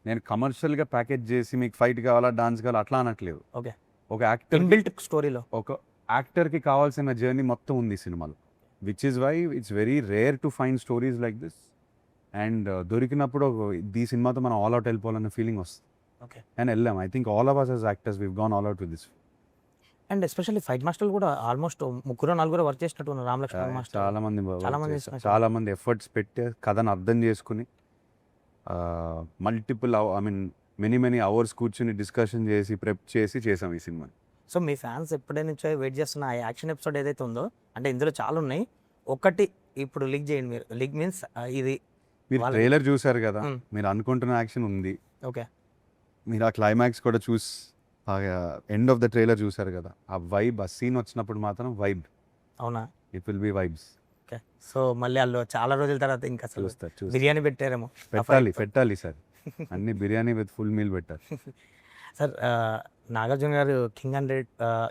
నేను కమర్షియల్గా ప్యాకేజ్ చేసి మీకు ఫైట్ కావాలా, డాన్స్ కావాలా అట్లా అనట్లేదు. ఓకే. ఒక యాక్టర్ ఇన్బిల్ట్ స్టోరీలో ఒక యాక్టర్కి కావాల్సిన జర్నీ మొత్తం ఉంది ఈ సినిమాలో, which is why it's very rare to find stories like this. And దొరికినప్పుడు ఈ సినిమాతో మనం ఆల్ అవుట్ వెళ్ళిపోవాలన్న ఫీలింగ్ వస్తుంది. ఓకే. అండ్ వెళ్ళాం. I think all of us as actors we've gone all out with this. And especially fight మాస్టర్లు కూడా almost 3-4 work చేసినట్టు ఉన్నారు. రామలక్ష్మణ మాస్టర్ చాలా మంది చాలా మంది చేస్తున్నారు. చాలా మంది ఎఫర్ట్స్ పెట్టి కథను అర్థం చేసుకుని మల్టిపుల్ మెనీ అవర్స్ కూర్చుని డిస్కషన్ చేసి ప్రెప్ చేసాం ఈ సినిమాని. సో మీ ఫ్యాన్స్ ఎప్పుడే నుంచో వెయిట్ చేస్తున్న ఆ యాక్షన్ ఎపిసోడ్ ఏదైతే ఉందో, అంటే ఇందులో చాలా ఉన్నాయి, ఒకటి ఇప్పుడు లీక్ చేయండి మీరు. లీక్ మీన్స్ ఇది మీరు వాళ్ళ- ట్రైలర్ చూసారు కదా, మ్మ్. మీరు అనుకుంటున్న యాక్షన్ ఉంది. ఓకే. మీరు ఆ క్లైమాక్స్ కూడా ఎండ్ ఆఫ్ ద ట్రైలర్ చూసారు కదా, ఆ వైబ్, ఆ సీన్ వచ్చినప్పుడు మాత్రం వైబ్, అవునా? It will be vibes. Okay. So మళ్ళీ వాళ్ళు చాలా రోజుల తర్వాత ఇంకా అసలు చూస్తారు. బిర్యానీ పెట్టారేమో. పెట్టాలి సార్, అన్ని బిర్యానీ విత్ ఫుల్ మీల్ పెట్టాలి. సార్ నాగార్జున గారు కింగ్ 100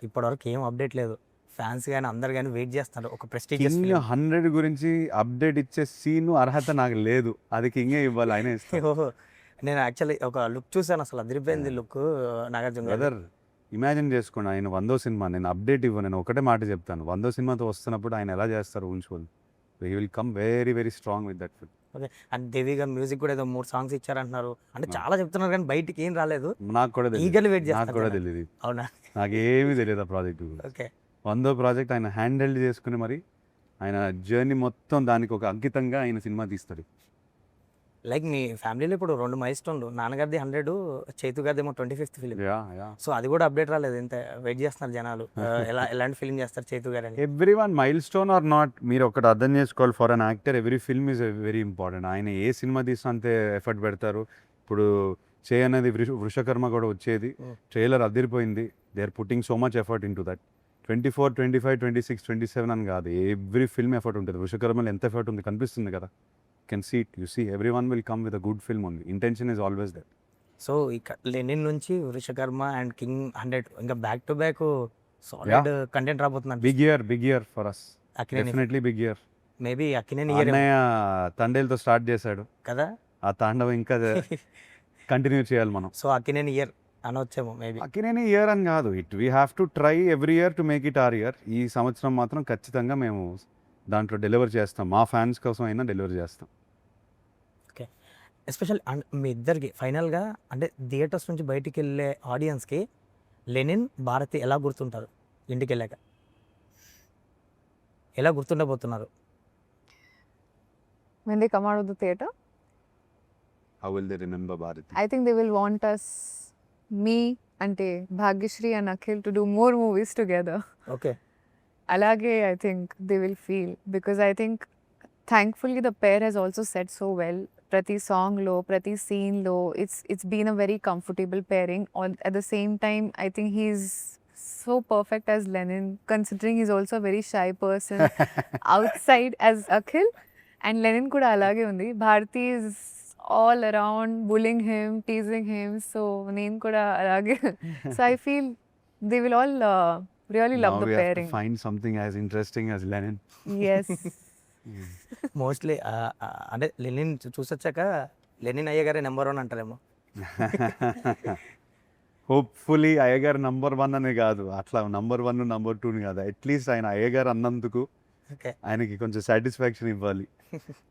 ఇప్పటివరకు ఏం అప్డేట్ లేదు. ఫ్యాన్స్ కానీ అందరు కానీ వెయిట్ చేస్తున్నారు ఒక ప్రెస్టీజియస్ కింగ్ 100 గురించి అప్డేట్ ఇచ్చే సీను అర్హత నాకు లేదు, అది కింగే ఇవ్వాలి, ఆయన ఇస్తారు. ఓహో. నేను యాక్చువల్లీ ఒక లుక్ చూసాను, అసలు అదిరిపోయింది లుక్ నాగార్జున గారు. బ్రదర్ ఇమాజిన్ చేసుకోండి, ఆయన 100వ సినిమా, నేను అప్డేట్ ఇవ్వను, నేను ఒకటే మాట చెప్తాను, 100వ సినిమాతో వస్తున్నప్పుడు ఆయన ఎలా చేస్తారు ఊహించుకోండి. He will come very very strong with that film. Okay. And Devi garu music కూడా ఏదో 3 సాంగ్స్ ఇచ్చారంటున్నారు, అంటే చాలా చెప్తున్నారు కానీ బయటికి ఏం రాలేదు. నాకు కూడా ఈగలు వెయిట్ నాకు కూడా చేస్తారు. తెలియదు, అవునా? నాకేమీ తెలియదు ఆ ప్రాజెక్ట్ గురించి. ఓకే. 100వ ప్రాజెక్ట్ ఆయన హ్యాండిల్ చేసుకుని మరి ఆయన జర్నీ మొత్తం దానికి ఒక అంకితంగా ఆయన సినిమా తీస్తాడు. లైక్ మీ ఫ్యామిలీలో ఇప్పుడు 2 మైల్ స్టోన్లు, నాన్నగారిది 100, చైతు గారిది ఏమో 25th ఫిలిం. యా సో అది కూడా అప్డేట్ రాలేదు, ఎంత వెయిట్ చేస్తున్నారు జనాలు. ఎలాంటి ఫిలిం చేస్తారు చైతు గారు అని. Every one mile stone or not, మీరు ఒకటి అర్థం చేసుకోవాలి, for an actor every film is very important. ఆయన ఏ సినిమా తీసినా అంతే ఎఫర్ట్ పెడతారు. ఇప్పుడు అనేది వృషకర్మ కూడా వచ్చేది, ట్రైలర్ అదిరిపోయింది. They are putting so much effort into that. 24, 25, 26, 27 అని కాదు, ఎవ్రీ ఫిల్మ్ ఎఫర్ట్ ఉంటుంది. వృషకర్మలో ఎంత ఎఫర్ట్ ఉంది కనిపిస్తుంది కదా, can see it. You see every one will come with a good film only. Intention is always that. So ఇక Lenin నుంచి Vrushakarma and king 100 ఇంకా back to back solid content రాబోతున్నాను. Big year for us, definitely big year. Maybe Akkineni year అన్నయ్య తండేలతో start చేశాడు కదా, ఆ తాండవం ఇంకా కంటిన్యూ చేయాలి మనం. సో అక్కినేని ఇయర్ అనొచ్చేమో మేబీ. అక్కినేని ఇయర్ అని కాదు, we have to try every year to make it our year. ఈ సంవత్సరం మాత్రం ఖచ్చితంగా మేము దాంట్లో డెలివర్ చేస్తాం, మా ఫ్యాన్స్ కోసం అయినా డెలివర్ చేస్తాం. ఓకే. ఎస్పెషల్ అండ్ మీ ఇద్దరికి ఫైనల్గా అంటే థియేటర్స్ నుంచి బయటికి వెళ్ళే ఆడియన్స్కి లెనిన్ భారతి ఎలా గుర్తుంటారు? ఇంటికి వెళ్ళాక ఎలా గుర్తుండబోతున్నారు? When they come out of the theater, How will they remember Bharati? I think they will want us, me, ante Bhagyashree and Akhil, to do more movies together. Okay. Alage, I think they will feel, because I think thankfully the pair has also said so well. Prati song lo, prati scene lo, it's been a very comfortable pairing. At the same time, I think he's so perfect as Lenin, considering he's also a very shy person outside as Akhil. And Lenin kuda alage undi. Bharati is all around bullying him, teasing him. So name kuda alage. So I feel they will all really love Now the we have pairing. to find something as interesting as Lenin. Yes. Mostly అంటే Lenin చూసొచ్చాక Lenin అయ్య గారే number 1 అంటారేమో. Hopefully అయ్యగారు number 1 అనే కాదు, అట్లా number 1 number 2 కాదు, at least ఆయన అయ్యగారు అన్నందుకు ఓకే. ఆయనకి కొంచెం సాటిస్ఫాక్షన్ ఇవ్వాలి.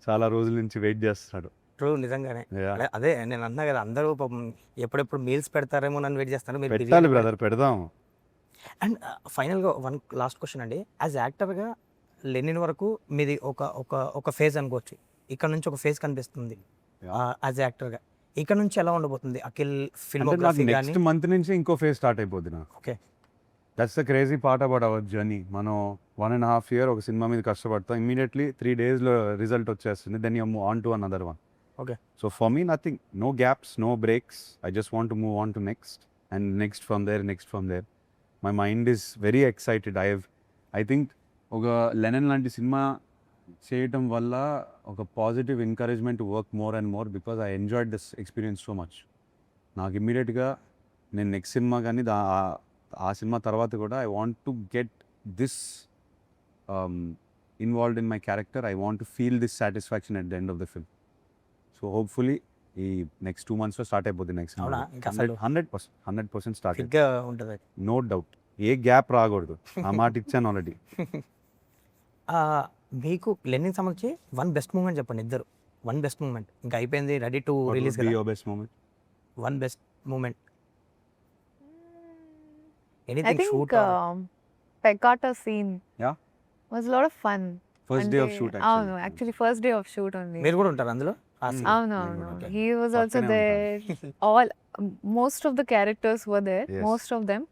చాలా రోజుల నుంచి వెయిట్ చేస్తున్నాడు. ట్రూ నిజంగానే. Yeah. అదే నేను అన్నా కదా, అందరూ పాపం ఎప్పుడెప్పుడు మీల్స్ పెడతారేమో నన్ను వెయిట్ చేస్తారు. మీరు పెట్టాలి బ్రదర్, పెడదాం. అండ్ ఫైనల్గా వన్ లాస్ట్ క్వశ్చన్ అండి. యాజ్ యాక్టర్గా లెనిన్ వరకు మీది ఒక ఒక ఒక ఫేజ్ అనుకోవచ్చు. ఇక్కడ నుంచి ఒక ఫేజ్ కనిపిస్తుంది యాజ్ యాక్టర్గా. ఇక్కడ నుంచి ఎలా ఉండబోతుంది అఖిల్ ఫిల్మోగ్రఫీ కానీ? నెక్స్ట్ మంత్ నుంచి ఇంకో ఫేజ్ స్టార్ట్ అయిపోద్ది నాకు. Okay. That's the crazy part about our journey. మనం 1.5 year ఒక సినిమా మీద కష్టపడతాం, ఇమీడియట్లీ 3 daysలో రిజల్ట్ వచ్చేస్తుంది, then you move on to another one. Okay. So for me nothing, no gaps, no breaks. I just want to move on to next and next from there. My mind is very excited. I think ఒక Lennon లాంటి cinema చేయటం వల్ల ఒక positive encouragement work more and more, because I enjoyed this experience so much. నాకు ఇమ్మీడియట్గా నేను next cinema కానీ ఆ సినిమా తర్వాత కూడా I want to get this involved in my character. I want to feel this satisfaction at the end of the film. So hopefully ఈ next 2 monthsలో start అయిపోతుంది next అవునా? ఇంకా అసలు 100% స్టార్ట్, ఫిట్గా ఉంటుంది. No doubt. ఏ గ్యాప్ రాకూడదు, ఆ మాట ఇచ్చాను ఆల్రెడీ. మీకు లెనిన్ సంబంధించి వన్ బెస్ట్ మూమెంట్ చెప్పండి ఇద్దరు. వన్ బెస్ట్ మూమెంట్ ఇంకా అయిపోయింది, రెడీ టు రిలీజ్ కదా. Best moment, one best moment I anything think shoot Pekata scene Yeah. was a lot of fun. First day of shoot. అవును, actually first day of shoot ఉంది. మీరు కూడా ఉంటారు అందులో? అవును నేను అవును, కూడా. he was also పక్కనే there. All most of the characters were there, Yes. most of them,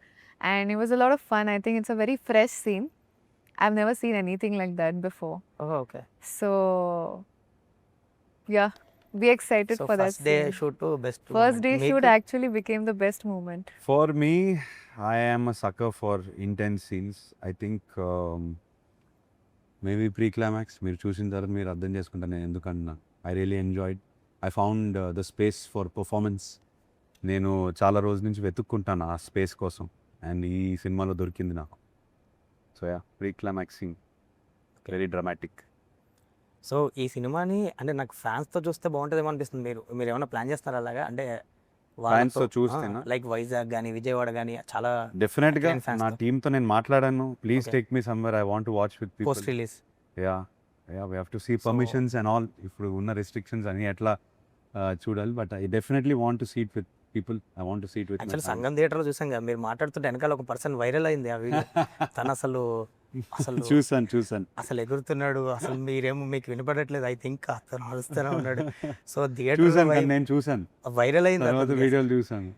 and it was a lot of fun. I think it's a very fresh scene. I've never seen anything like that before. Okay. So yeah, be excited so for that first day scene. Shoot best. First day shoot actually became the best moment. For me, I am a sucker for intense scenes. I think maybe pre climax మీరు చూసిన తర్వాత మీరు అర్థం చేసుకుంటాను నేను ఎందుకన్నా. I really enjoyed. I found the space for performance. నేను చాలా రోజుల నుంచి వెతుక్కుంటాను ఆ స్పేస్ కోసం, అండ్ ఈ సినిమాలో దొరికింది నాకు. So yeah, pre climax scene very dramatic. So ఈ సినిమాని అంటే నాకు ఫ్యాన్స్తో చూస్తే బాగుంటుందేమో అనిపిస్తుంది. మీరు ఏమైనా ప్లాన్ చేస్తారా అలాగా? అంటే ఫ్యాన్స్తో చూస్తేనా? లైక్ వైజాగ్ కానీ విజయవాడ కానీ చాలా డెఫినెట్గా Indian fans నా తో. టీంతో నేను మాట్లాడాను. Please Okay. Take me somewhere, I want to watch with people. Post release. Yeah, we have to see permissions and all. ఇప్పుడు ఉన్న రెస్ట్రిక్షన్స్ అని ఎట్లా చూడాలి, but I definitely want to seat with people. I want to seat with actually Sangam థియేటర్లో చూసాం కదా, మీరు మాట్లాడుతుంటే వెనకాల ఒక పర్సన్ వైరల్ అయింది ఆ వీడియో. తను అసలు చూసాను. అసలు ఎగురుతున్నాడు, అసలు మీరేమో మీకు వినపడట్లేదు. ఐ థింక్ అతను అరుస్తూనే ఉన్నాడు. సో చూసాను థియేటర్ నేను చూసాను, వైరల్ అయింది. తర్వాత అతనికి. వీడియోలు చూసాను.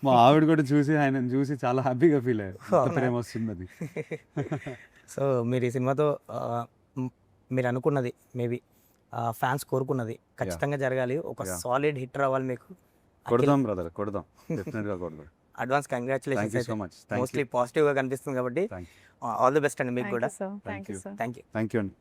మా ఆవిడ కూడా చూసి ఆయన చూసి చాలా హ్యాపీగా ఫీల్ అయ్యారు. అవునా? ప్రేమ వస్తుంది అది. సో మీరు ఈ సినిమాతో మీరు అనుకున్నది మేబీ ఫ్యాన్స్ కోరుకున్నది ఖచ్చితంగా జరగాలి. ఒక Yeah. సాలిడ్ హిట్ రావాలి మీకు. కొడదాం బ్రదర్, కొడదాం, డెఫినెట్గా కొడదాం. Advance thank you congratulations. So much. Thank mostly పాజిటివ్గా కనిపిస్తుంది కాబట్టి యూ. ఆల్ ది బెస్ట్ అండి మీకు Thank కూడా. you, sir. Thank you, you. sir. Thank you. Thank you అండి.